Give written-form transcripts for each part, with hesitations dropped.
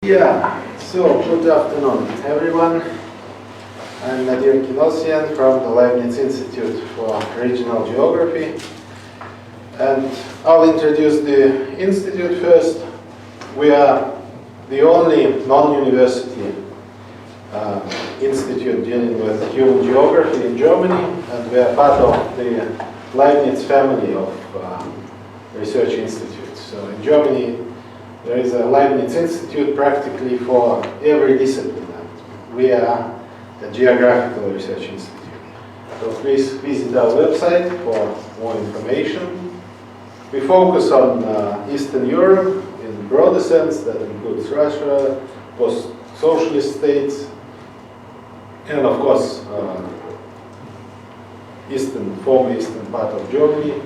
Yeah, so good afternoon everyone. I'm Nadir Kinossian from the Leibniz Institute for Regional Geography, and I'll introduce the institute first. We are the only non-university institute dealing with human geography in Germany, and we are part of the Leibniz family of research institutes. So in Germany there is a Leibniz Institute practically for every discipline. We are a geographical research institute. So please visit our website for more information. We focus on Eastern Europe in broader sense, that includes Russia, post-socialist states, and of course former eastern part of Germany.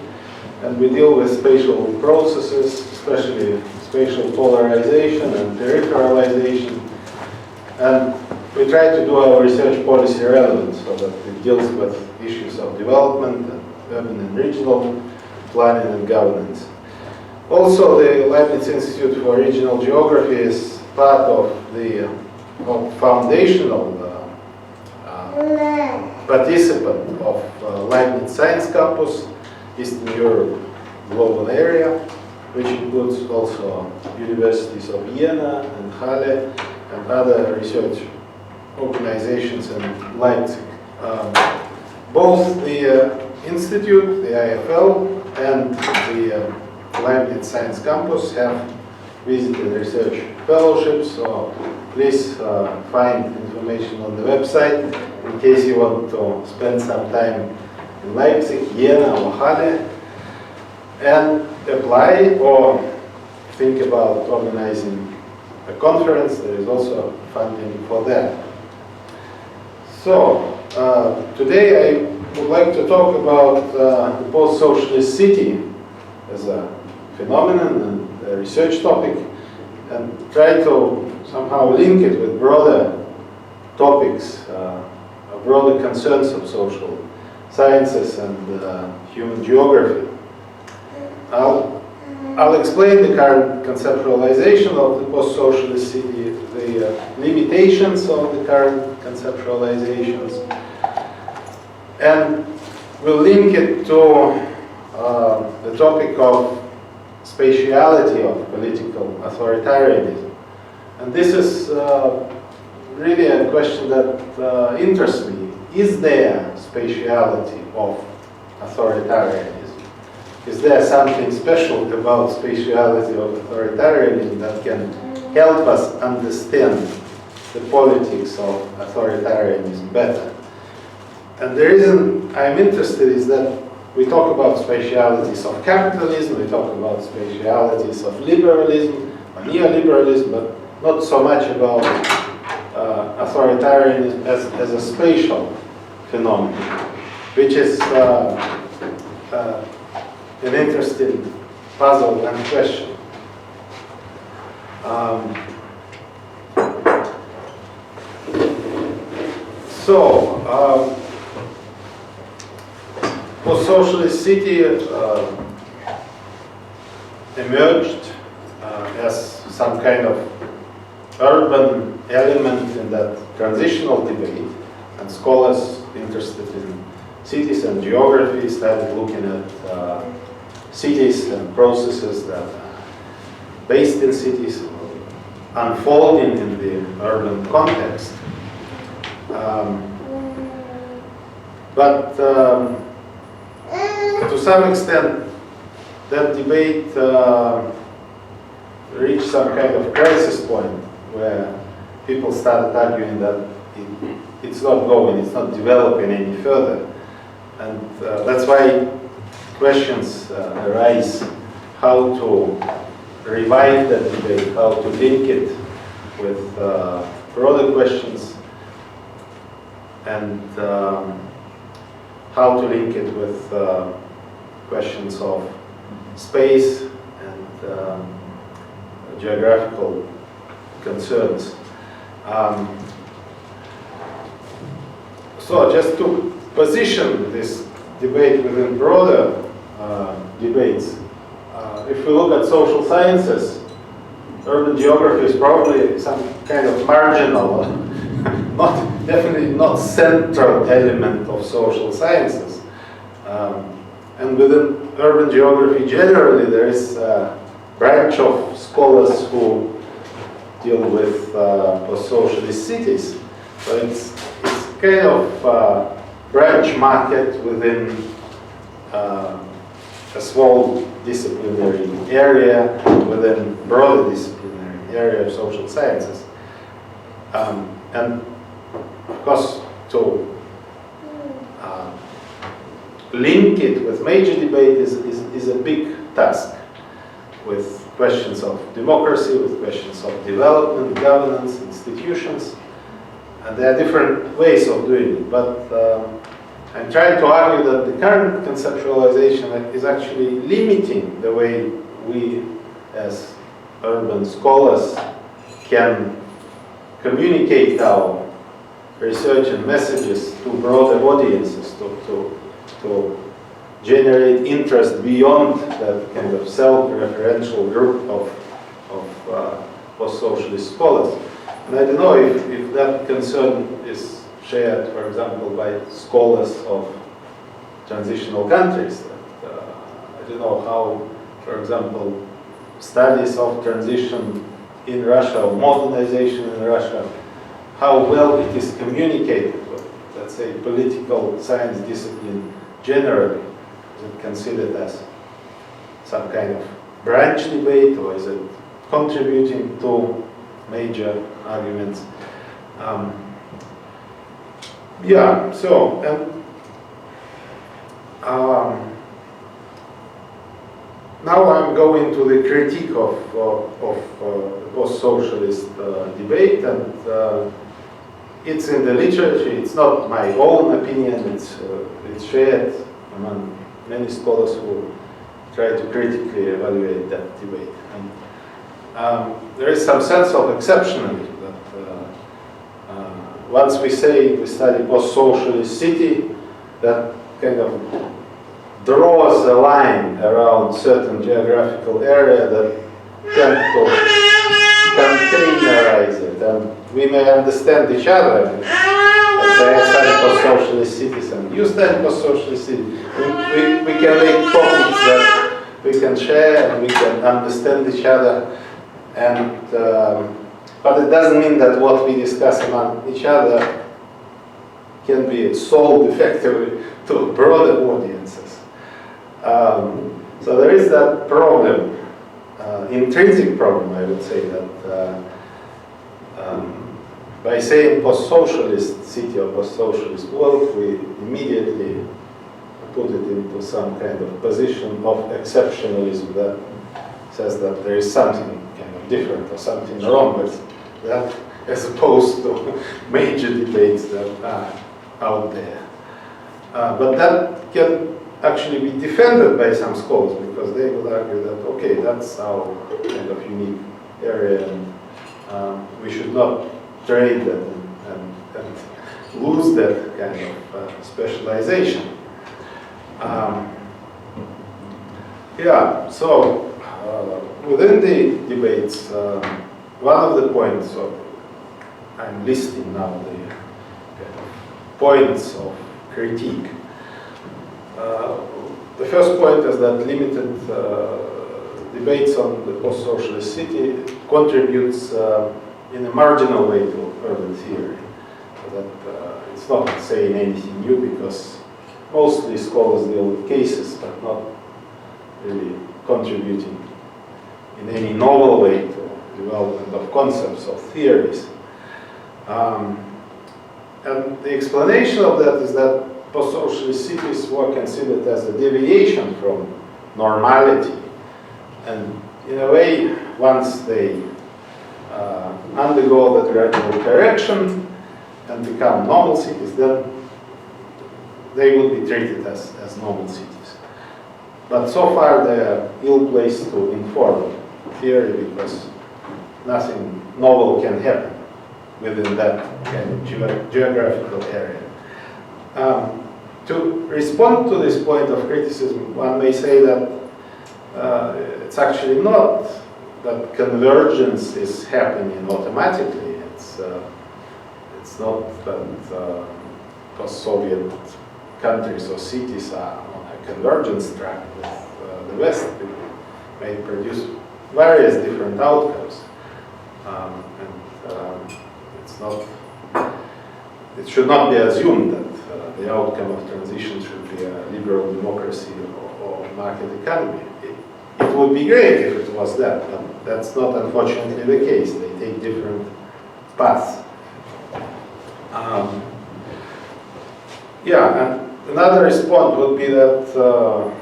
And we deal with spatial processes, especially spatial polarization and peripheralization. And we try to do our research policy relevant so that it deals with issues of development, and urban and regional planning and governance. Also, the Leibniz Institute for Regional Geography is part of the foundational participant of Leibniz Science Campus, Eastern Europe global area, which includes also universities of Vienna and Halle and other research organizations in Leipzig. Both the Institute, the IFL, and the Leibniz Science Campus have visited research fellowships, so please find information on the website in case you want to spend some time in Leipzig, Vienna, or Halle, and apply or think about organizing a conference. There is also funding for that. So, today I would like to talk about the post-socialist city as a phenomenon and a research topic, and try to somehow link it with broader topics, broader concerns of social sciences and human geography. I'll explain the current conceptualization of the post-socialist city, the limitations of the current conceptualizations, and we'll link it to the topic of spatiality of political authoritarianism. And this is really a question that interests me. Is there spatiality of authoritarianism? Is there something special about spatiality of authoritarianism that can help us understand the politics of authoritarianism better? And the reason I'm interested is that we talk about spatialities of capitalism, we talk about spatialities of liberalism, or neoliberalism, but not so much about authoritarianism as a spatial phenomenon, which is an interesting puzzle and question. Post-socialist city emerged as some kind of urban element in that transitional debate, and scholars interested in cities and geography started looking at cities and processes that are based in cities, unfolding in the urban context. But to some extent, that debate reached some kind of crisis point where people started arguing that it's not developing any further. And that's why questions arise how to revive that debate, how to link it with broader questions, and how to link it with questions of space and geographical concerns. So just to position this debate within broader debates, if we look at social sciences, urban geography is probably some kind of marginal, definitely not central element of social sciences. And within urban geography generally, there is a branch of scholars who deal with post-socialist cities. So it's kind of branch market within a small disciplinary area, within broader disciplinary area of social sciences. And of course, to link it with major debate is a big task, with questions of democracy, with questions of development, governance, institutions. And there are different ways of doing it, but I'm trying to argue that the current conceptualization is actually limiting the way we, as urban scholars, can communicate our research and messages to broader audiences, to generate interest beyond that kind of self-referential group of post-socialist scholars. And I don't know if that concern is shared, for example, by scholars of transitional countries. I don't know how, for example, studies of transition in Russia, or modernization in Russia, how well it is communicated with, let's say, political science discipline generally. Is it considered as some kind of branch debate, or is it contributing to major arguments? Yeah, so, now I'm going to the critique of the post-socialist debate, and it's in the literature. It's not my own opinion. It's shared among many scholars who try to critically evaluate that debate. And there is some sense of exceptionalism that once we say we study post-socialist city, that kind of draws a line around certain geographical area that tend to containerize it, and we may understand each other. Let's say I study post-socialist cities and you study post-socialist cities. We can make topics that we can share and we can understand each other, and but it doesn't mean that what we discuss among each other can be sold effectively to broader audiences. So there is that problem, intrinsic problem, I would say, that by saying post-socialist city or post-socialist world, we immediately put it into some kind of position of exceptionalism that says that there is something kind of different or something wrong with that, as opposed to major debates that are out there. But that can actually be defended by some scholars, because they would argue that, okay, that's our kind of unique area, and we should not trade that and lose that kind of specialization. Yeah, so within the debates, one of the points I'm listing now, the kind of points of critique. The first point is that limited debates on the post-socialist city contributes in a marginal way to urban theory. So that it's not saying anything new, because mostly scholars deal with cases, but not really contributing in any novel way to development of concepts, of theories. And the explanation of that is that post-socialist cities were considered as a deviation from normality. And in a way, once they undergo that gradual correction and become normal cities, then they will be treated as normal cities. But so far they are ill-placed to inform theory, because nothing novel can happen within that kind of geographical area. To respond to this point of criticism, one may say that it's actually not that convergence is happening automatically. It's not that post-Soviet countries or cities are on a convergence track with the West. It may produce various different outcomes, it's not. It should not be assumed that the outcome of transition should be a liberal democracy or market economy. It would be great if it was that, but that's not unfortunately the case. They take different paths. And another response would be that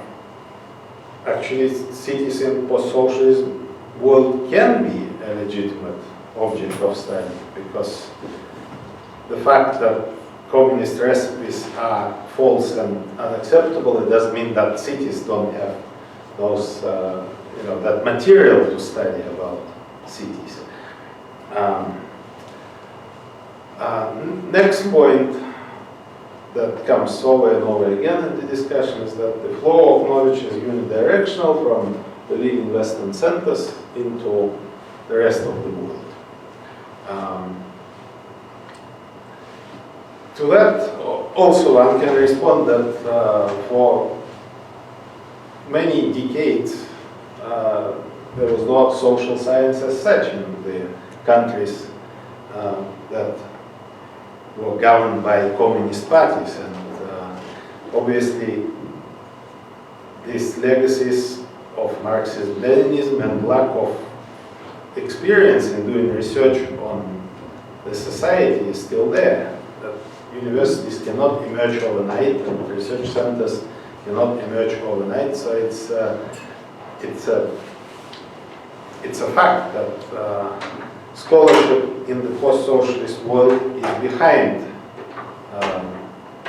actually cities in post-socialism world can be a legitimate object of study, because the fact that communist recipes are false and unacceptable, it doesn't mean that cities don't have those, that material to study about cities. Next point that comes over and over again in the discussion is that the flow of knowledge is unidirectional from the leading Western centers into the rest of the world. To that, also one can respond that for many decades there was not social science as such in the countries that were governed by communist parties, and obviously these legacies of Marxism-Leninism and lack of experience in doing research on the society is still there. That universities cannot emerge overnight, and research centers cannot emerge overnight. So it's a fact that scholarship in the post-socialist world is behind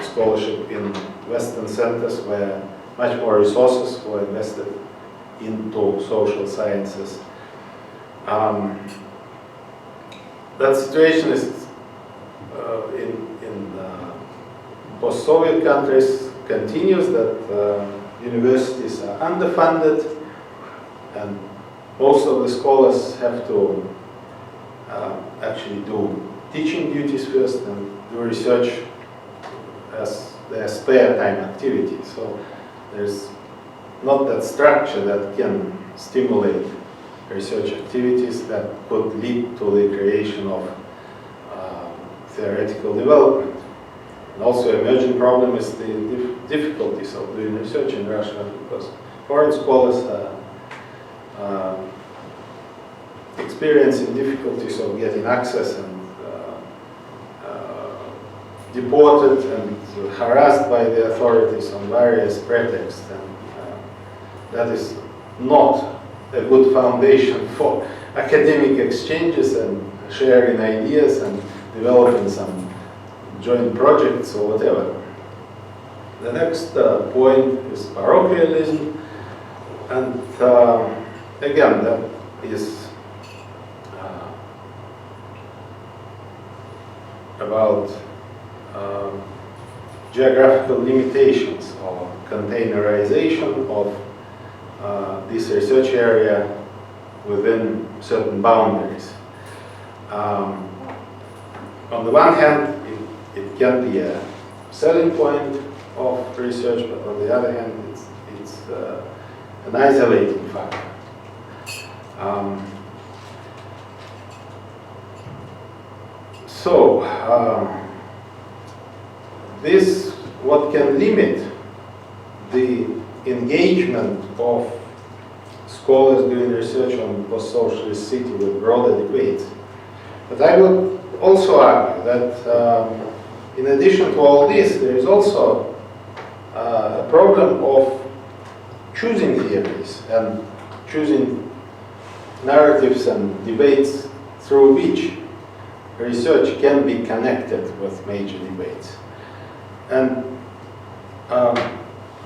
scholarship in Western centers, where much more resources were invested into social sciences. That situation is in post-Soviet countries continues, that universities are underfunded, and most of the scholars have to actually do teaching duties first and do research as their spare time activity. So there's not that structure that can stimulate research activities that could lead to the creation of theoretical development. And also emerging problem is the difficulties of doing research in Russia, because foreign scholars are experiencing difficulties of getting access and deported and harassed by the authorities on various pretexts, and that is not a good foundation for academic exchanges and sharing ideas and developing some joint projects or whatever. The next point is parochialism, and again, that is about geographical limitations or containerization of this research area within certain boundaries. On the one hand, it can be a selling point of research, but on the other hand, it's an isolating factor. This what can limit the engagement of scholars doing research on post-socialist city with broader debates. But I would also argue that in addition to all this, there is also a problem of choosing theories and choosing narratives and debates through which research can be connected with major debates. And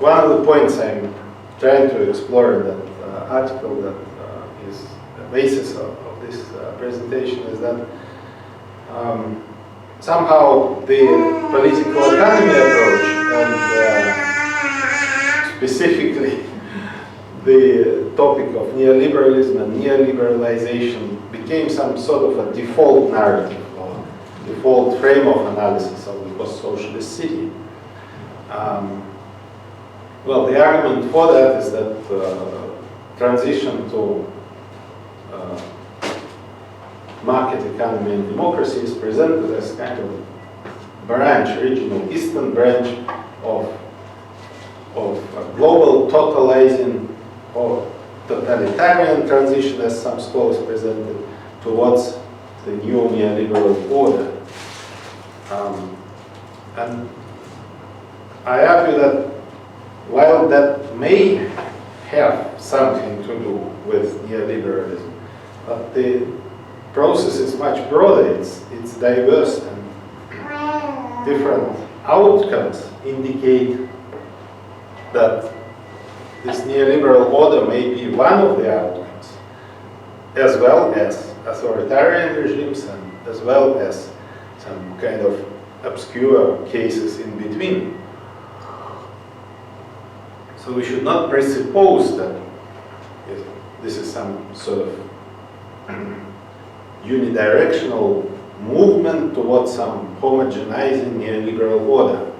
one of the points I'm trying to explore in that article that is the basis of this presentation is that somehow the political economy approach, and specifically the topic of neoliberalism and neoliberalization became some sort of a default narrative or default frame of analysis of the post-socialist city. Well, the argument for that is that transition to market economy and democracy is presented as kind of branch, regional eastern branch of a global totalizing or totalitarian transition, as some scholars presented, towards the new neoliberal order. And I argue that while that may have something to do with neoliberalism, but the process is much broader, it's diverse, and different outcomes indicate that this neoliberal order may be one of the outcomes, as well as authoritarian regimes and as well as some kind of obscure cases in between. So we should not presuppose that this is some sort of unidirectional movement towards some homogenizing neoliberal order.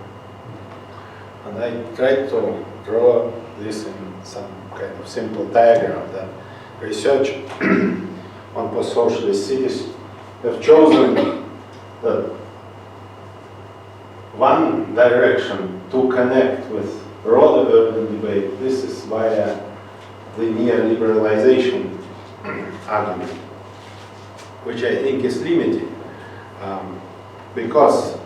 And I tried to draw this in some kind of simple diagram that research on post-socialist cities have chosen that one direction to connect with broader urban debate. This is via the neoliberalization argument, which I think is limited because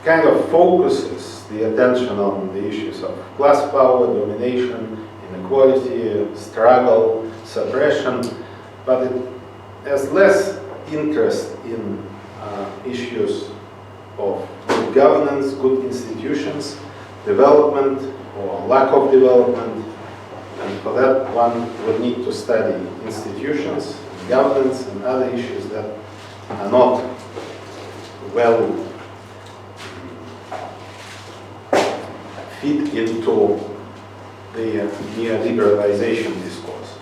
kind of focuses the attention on the issues of class power, domination, inequality, struggle, suppression, but it has less interest in issues of good governance, good institutions, development or lack of development, and for that one would need to study institutions, governance, and other issues that are not well fit into the neoliberalization discourse.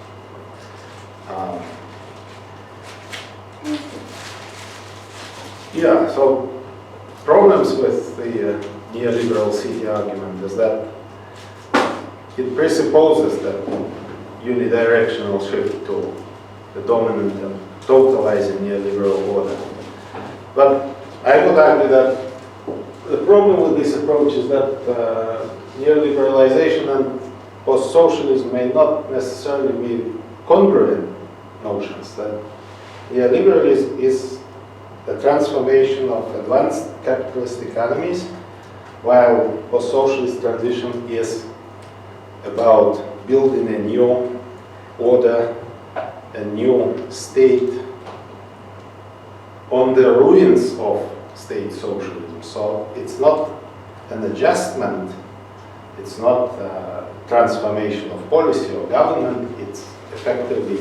Yeah, so problems with the neoliberal city argument is that it presupposes that unidirectional shift to the dominant and totalizing neoliberal order. But I would argue that the problem with this approach is that neoliberalization and post-socialism may not necessarily be congruent notions. That neoliberalism is the transformation of advanced capitalist economies, while post-socialist transition is about building a new order, a new state on the ruins of state socialism. So it's not an adjustment, it's not a transformation of policy or government, it's effectively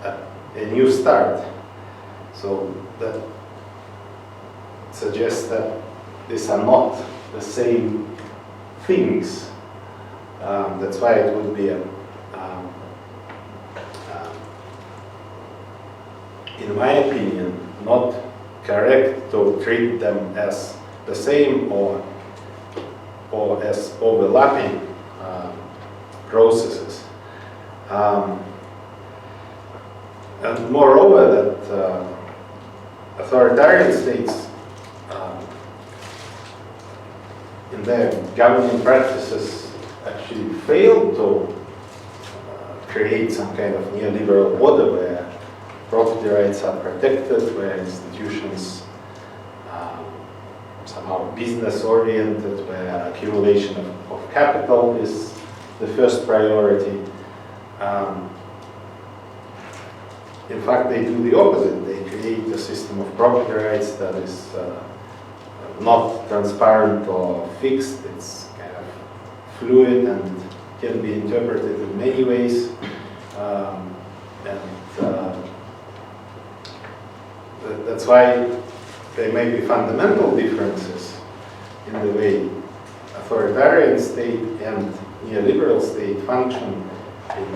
a new start. So that suggests that these are not the same things. That's why it would be, in my opinion, not correct to treat them as the same or as overlapping processes. And moreover, that authoritarian states in their governing practices actually fail to create some kind of neoliberal order where property rights are protected, where institutions somehow business-oriented, where accumulation of capital is the first priority. In fact, they do the opposite. They create a system of property rights that is not transparent or fixed. It's kind of fluid and can be interpreted in many ways. That's why there may be fundamental differences in the way authoritarian state and neoliberal state function in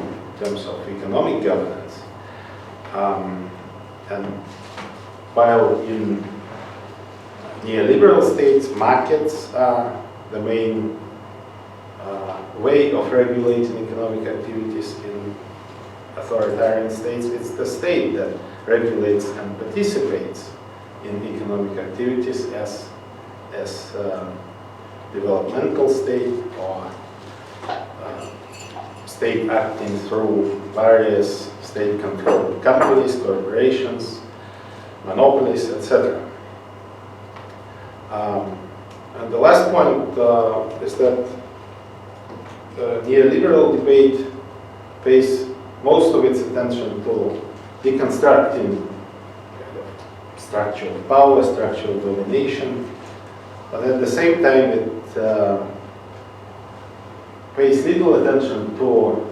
terms of economic governance. And while in neoliberal states, markets are the main way of regulating economic activities, in authoritarian states, it's the state that regulates and participates in economic activities as developmental state, or state acting through various state-controlled companies, corporations, monopolies, etc. And the last point is that the neoliberal debate pays most of its attention to deconstructing kind of structure of power, structure of domination, but at the same time it pays little attention to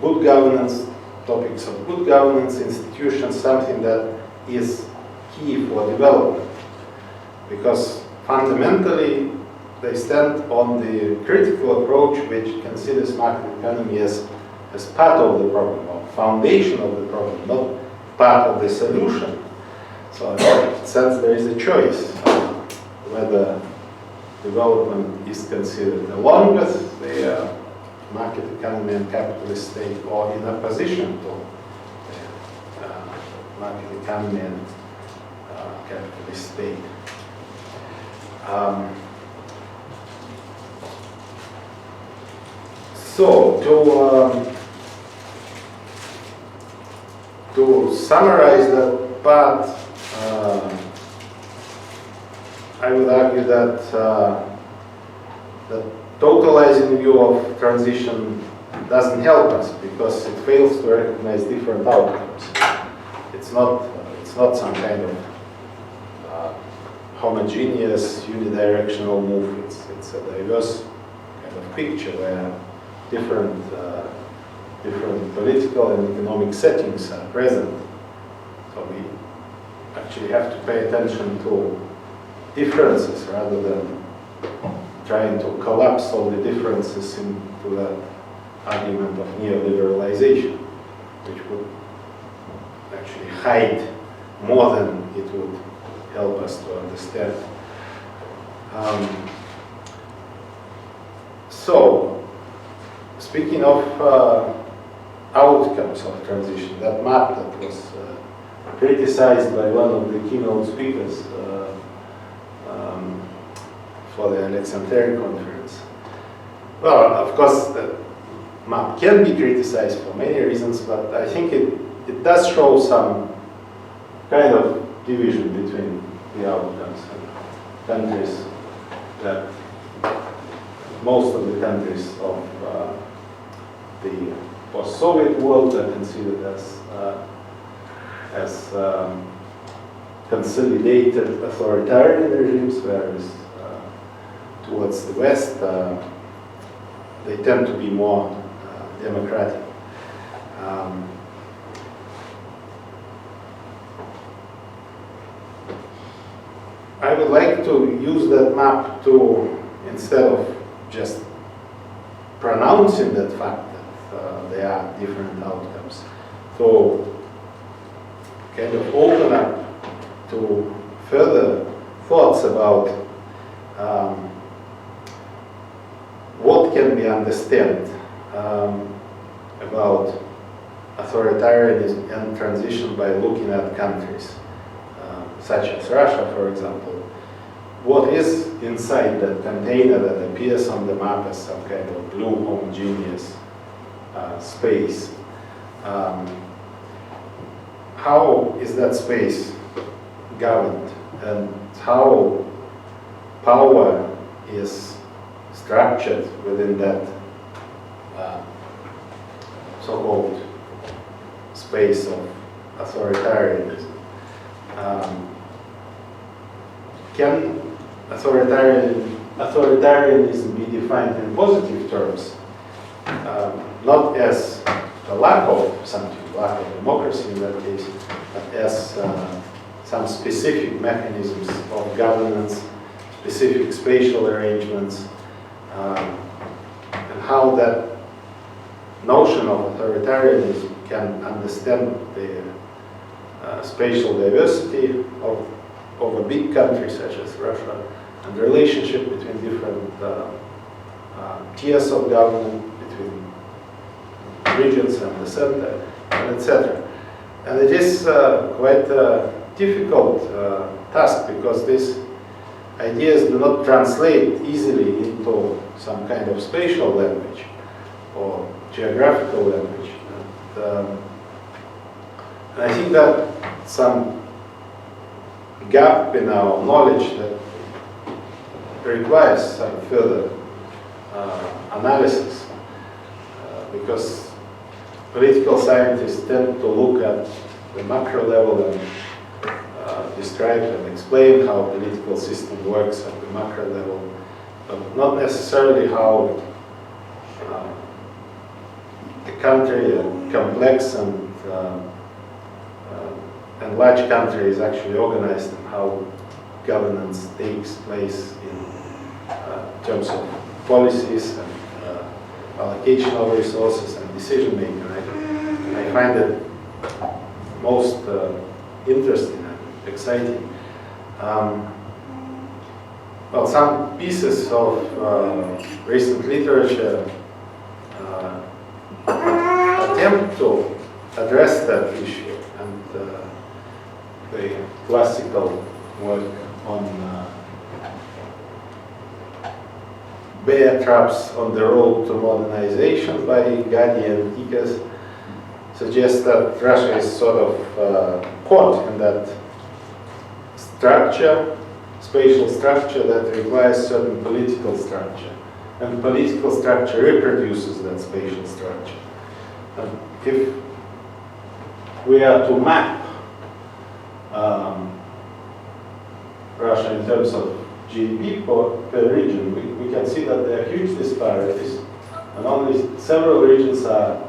good governance, topics of good governance, institutions, something that is key for development. Because fundamentally, they stand on the critical approach which considers market economy as part of the problem, or foundation of the problem, not part of the solution. So in that sense, there is a choice whether development is considered along with the market economy and capitalist state, or in opposition to the market economy and capitalist state. So to summarize that part, I would argue that the totalizing view of transition doesn't help us, because it fails to recognize different outcomes. It's not some kind of homogeneous unidirectional move. It's a diverse kind of picture where different political and economic settings are present. So we actually have to pay attention to differences rather than trying to collapse all the differences into that argument of neoliberalization, which would actually hide more than it would help us to understand. So, speaking of outcomes of transition, that map that was criticized by one of the keynote speakers for the Aleksanteri conference. Well, of course, the map can be criticized for many reasons, but I think it does show some kind of division between the outcomes and countries that most of the countries of the post-Soviet world are considered as consolidated authoritarian regimes, whereas towards the West they tend to be more democratic. I would like to use that map to, instead of just pronouncing that fact that there are different outcomes, to kind of open up to further thoughts about what can we understand about authoritarianism and transition by looking at countries such as Russia, for example. What is inside that container that appears on the map as some kind of blue homogeneous space? How is that space governed, and how power is structured within that so-called space of authoritarianism? Can authoritarianism be defined in positive terms, not as a lack of something, lack of democracy in that case, but as some specific mechanisms of governance, specific spatial arrangements, and how that notion of authoritarianism can understand the spatial diversity of a big country such as Russia, and the relationship between different tiers of government, between regions and the center, and etc. And it is quite a difficult task, because these ideas do not translate easily into some kind of spatial language or geographical language. And I think that some gap in our knowledge that requires some further analysis, because political scientists tend to look at the macro level and describe and explain how the political system works at the macro level, but not necessarily how the country, a complex and large country, is actually organized, and how governance takes place in terms of policies and allocation of resources and decision making. I find it most interesting and exciting. Well, some pieces of recent literature attempt to address that issue, and the classical work on bear traps on the road to modernization by Gadi and Ikas suggests that Russia is sort of caught in that structure, spatial structure, that requires certain political structure, and political structure reproduces that spatial structure. And if we are to map Russia in terms of GDP per region, we can see that there are huge disparities, and only several regions are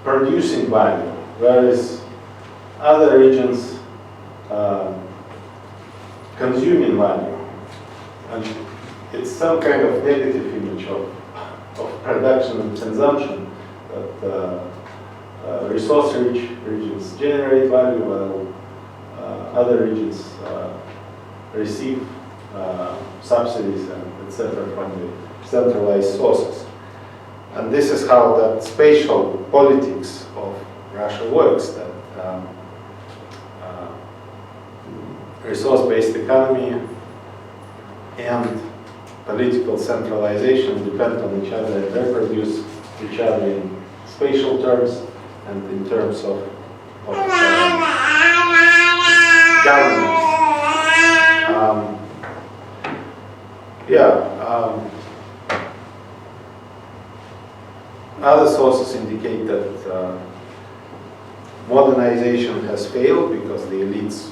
producing value, whereas other regions consuming value. And it's some kind of negative image of production and consumption, that resource-rich regions generate value, while other regions receive subsidies and etc. from the centralized sources. And this is how that spatial politics of Russia works, that resource-based economy and political centralization depend on each other and reproduce each other in spatial terms and in terms of governance. Other sources indicate that modernization has failed because the elites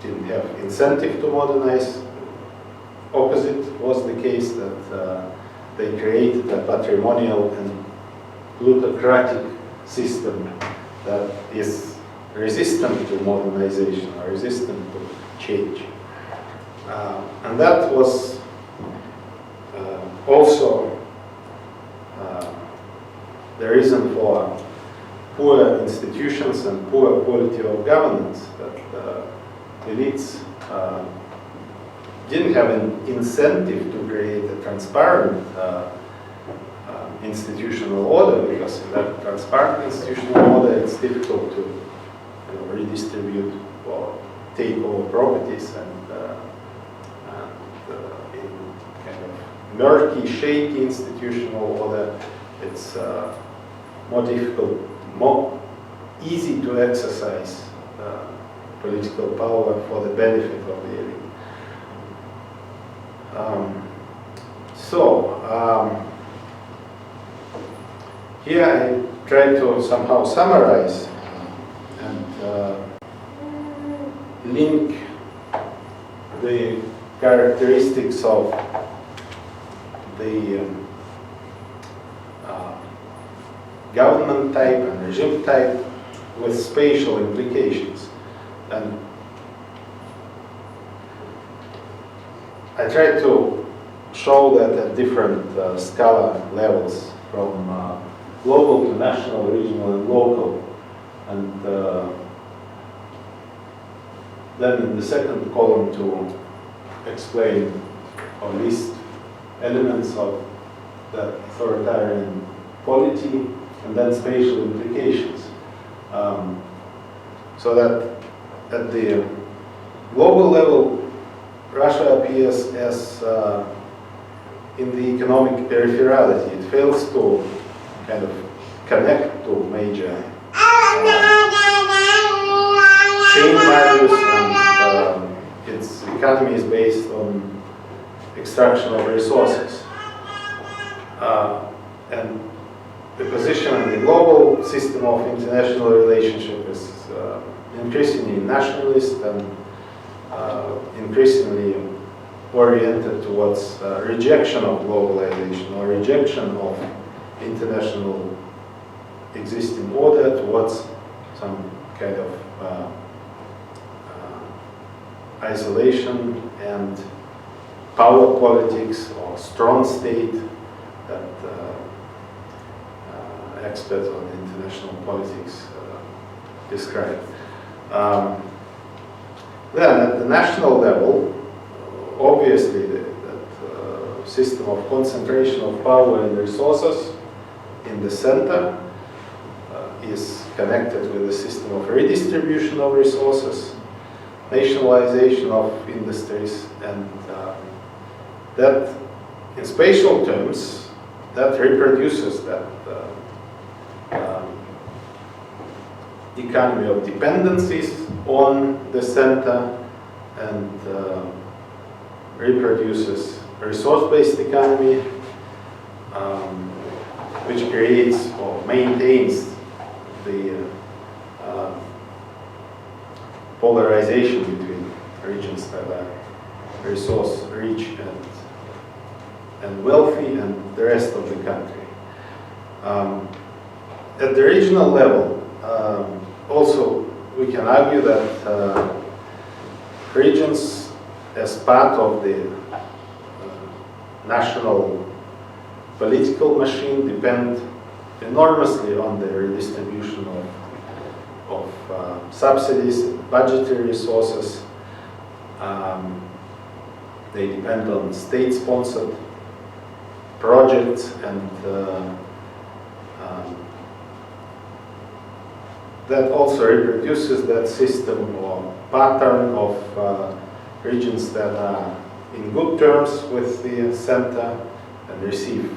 didn't have incentive to modernize. Opposite was the case, that they created a patrimonial and plutocratic system that is resistant to modernization or resistant to change. And that was also the reason for poor institutions and poor quality of governance, that elites didn't have an incentive to create a transparent institutional order, because in that transparent institutional order it's difficult to redistribute or take over properties, and in kind of murky, shaky institutional order, it's more difficult, more easy to exercise political power for the benefit of the elite. Here I try to somehow summarize and link the characteristics of the government type and regime type with spatial implications. And I try to show that at different scala levels, from global to national, regional, and local, and then in the second column to explain or list elements of the authoritarian polity, and then spatial implications. So that at the global level, Russia appears as in the economic peripherality. It fails to kind of connect to major chain values, and its economy is based on extraction of resources. And the position in the global system of international relationship is increasingly nationalist and increasingly oriented towards rejection of globalization or rejection of international existing order towards some kind of isolation and power politics or strong state that experts on international politics describe. Then at the national level, obviously that system of concentration of power and resources in the center is connected with the system of redistribution of resources, nationalization of industries, and that in spatial terms, that reproduces that economy of dependencies on the center and reproduces a resource-based economy which creates or maintains the polarization between regions that are resource-rich and wealthy and the rest of the country. At the regional level, also we can argue that regions as part of the national political machine depend enormously on the redistribution of subsidies, budgetary resources. They depend on state-sponsored projects, and that also reproduces that system or pattern of regions that are in good terms with the center and receive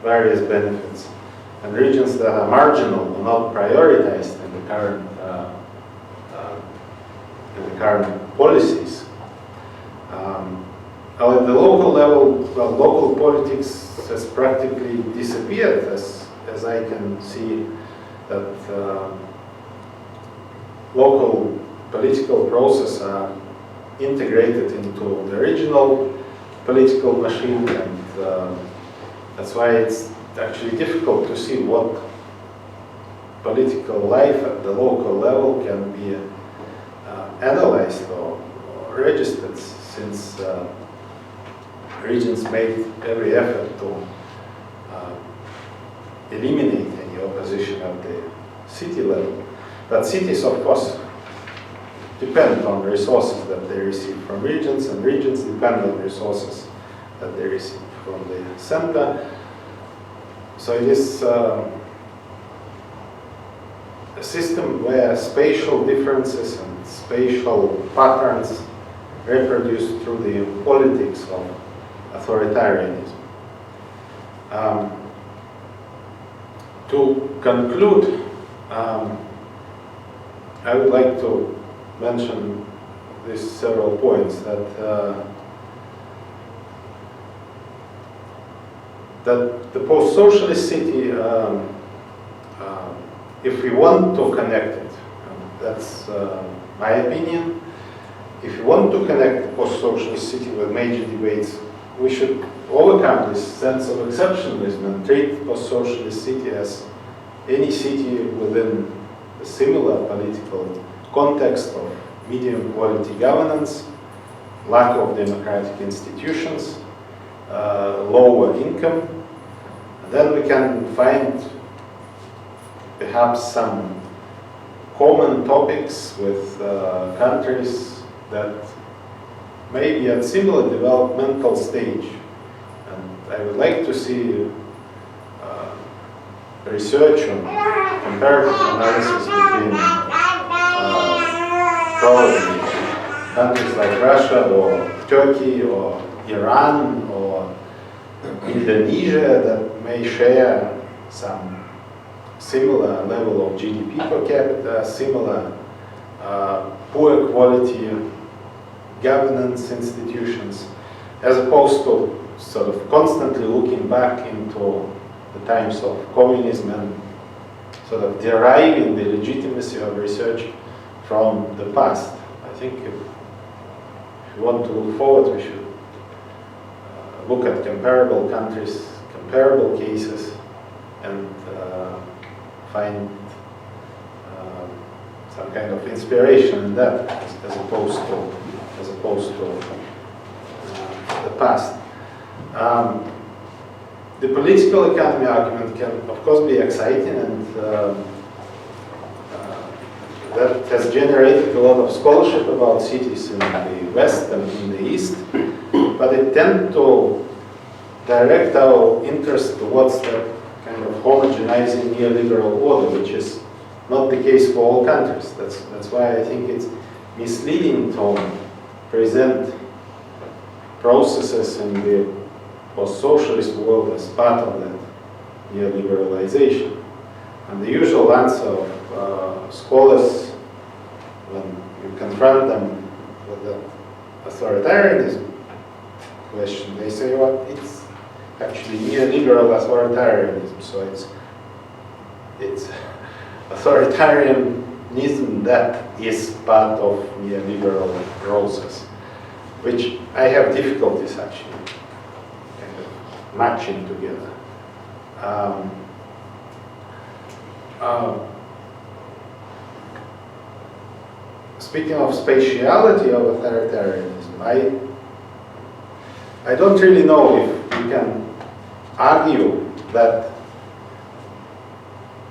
various benefits, and regions that are marginal or not prioritized in the current policies. At the local level, well, local politics has practically disappeared, as I can see that local political processes are integrated into the regional political machine, and that's why it's actually difficult to see what political life at the local level can be analyzed or registered, since regions made every effort to eliminate any opposition at the city level. But cities, of course, depend on resources that they receive from regions, and regions depend on resources that they receive from the center. So it is a system where spatial differences and spatial patterns reproduced through the politics of authoritarianism. To conclude, I would like to mention these several points that the post-socialist city, if we want to connect it, that's my opinion, if we want to connect the post-socialist city with major debates, we should overcome this sense of exceptionalism and treat the post-socialist city as any city within a similar political context of medium quality governance, lack of democratic institutions, lower income. Then we can find perhaps some common topics with countries that may be at similar developmental stage. And I would like to see research on comparative analysis between probably countries like Russia or Turkey or Iran or Indonesia that may share some similar level of GDP per capita, similar poor quality governance institutions, as opposed to sort of constantly looking back into the times of communism and sort of deriving the legitimacy of research from the past. I think if we want to look forward, we should look at comparable countries, comparable cases, and find some kind of inspiration in that, as opposed to the past. The political economy argument can, of course, be exciting, and that has generated a lot of scholarship about cities in the West and in the East, but it tends to direct our interest towards the kind of homogenizing neoliberal order, which is not the case for all countries. That's why I think it's misleading to present processes in the post-socialist world as part of that neoliberalization. And the usual answer of scholars when you confront them with the authoritarianism question, they say, well, it's actually neoliberal authoritarianism, so it's authoritarianism that is part of neoliberal process, which I have difficulties actually kind of matching together. Speaking of spatiality of authoritarianism, I don't really know if we can argue that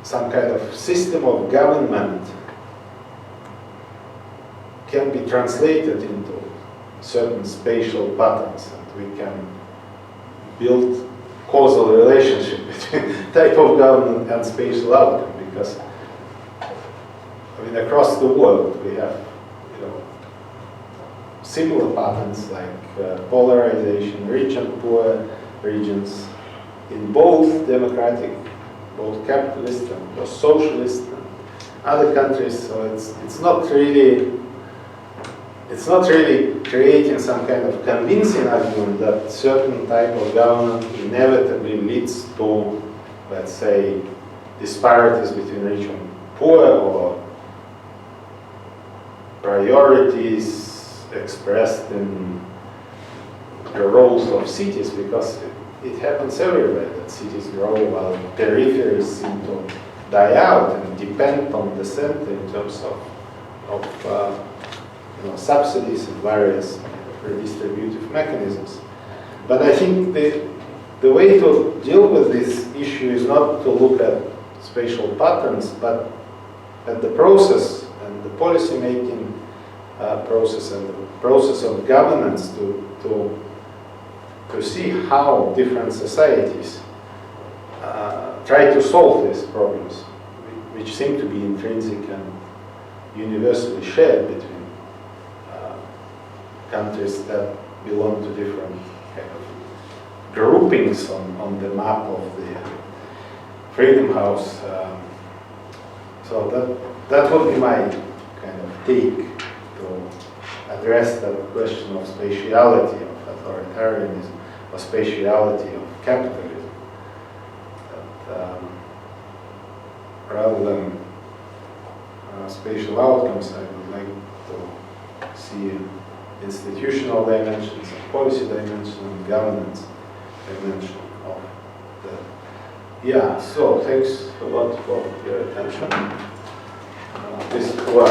some kind of system of government can be translated into certain spatial patterns, and we can build causal relationship between type of government and spatial outcome, because I mean across the world we have similar patterns like polarization, rich and poor regions in both democratic, both capitalist and post-socialist and other countries. So it's not really creating some kind of convincing argument that certain type of government inevitably leads to, let's say, disparities between rich and poor, or priorities expressed in the roles of cities, because it happens everywhere that cities grow while peripheries seem to die out and depend on the center in terms of subsidies and various redistributive mechanisms. But I think the way to deal with this issue is not to look at spatial patterns, but at the process and the policy making process and the process of governance to see how different societies try to solve these problems, which seem to be intrinsic and universally shared between countries that belong to different kind of groupings on the map of the Freedom House. So that would be my kind of take to address the question of spatiality of authoritarianism, or spatiality of capitalism. That, rather than spatial outcomes, I would like to see institutional dimensions, and policy dimension, and governance dimension of that. Yeah, so thanks a lot for your attention. This was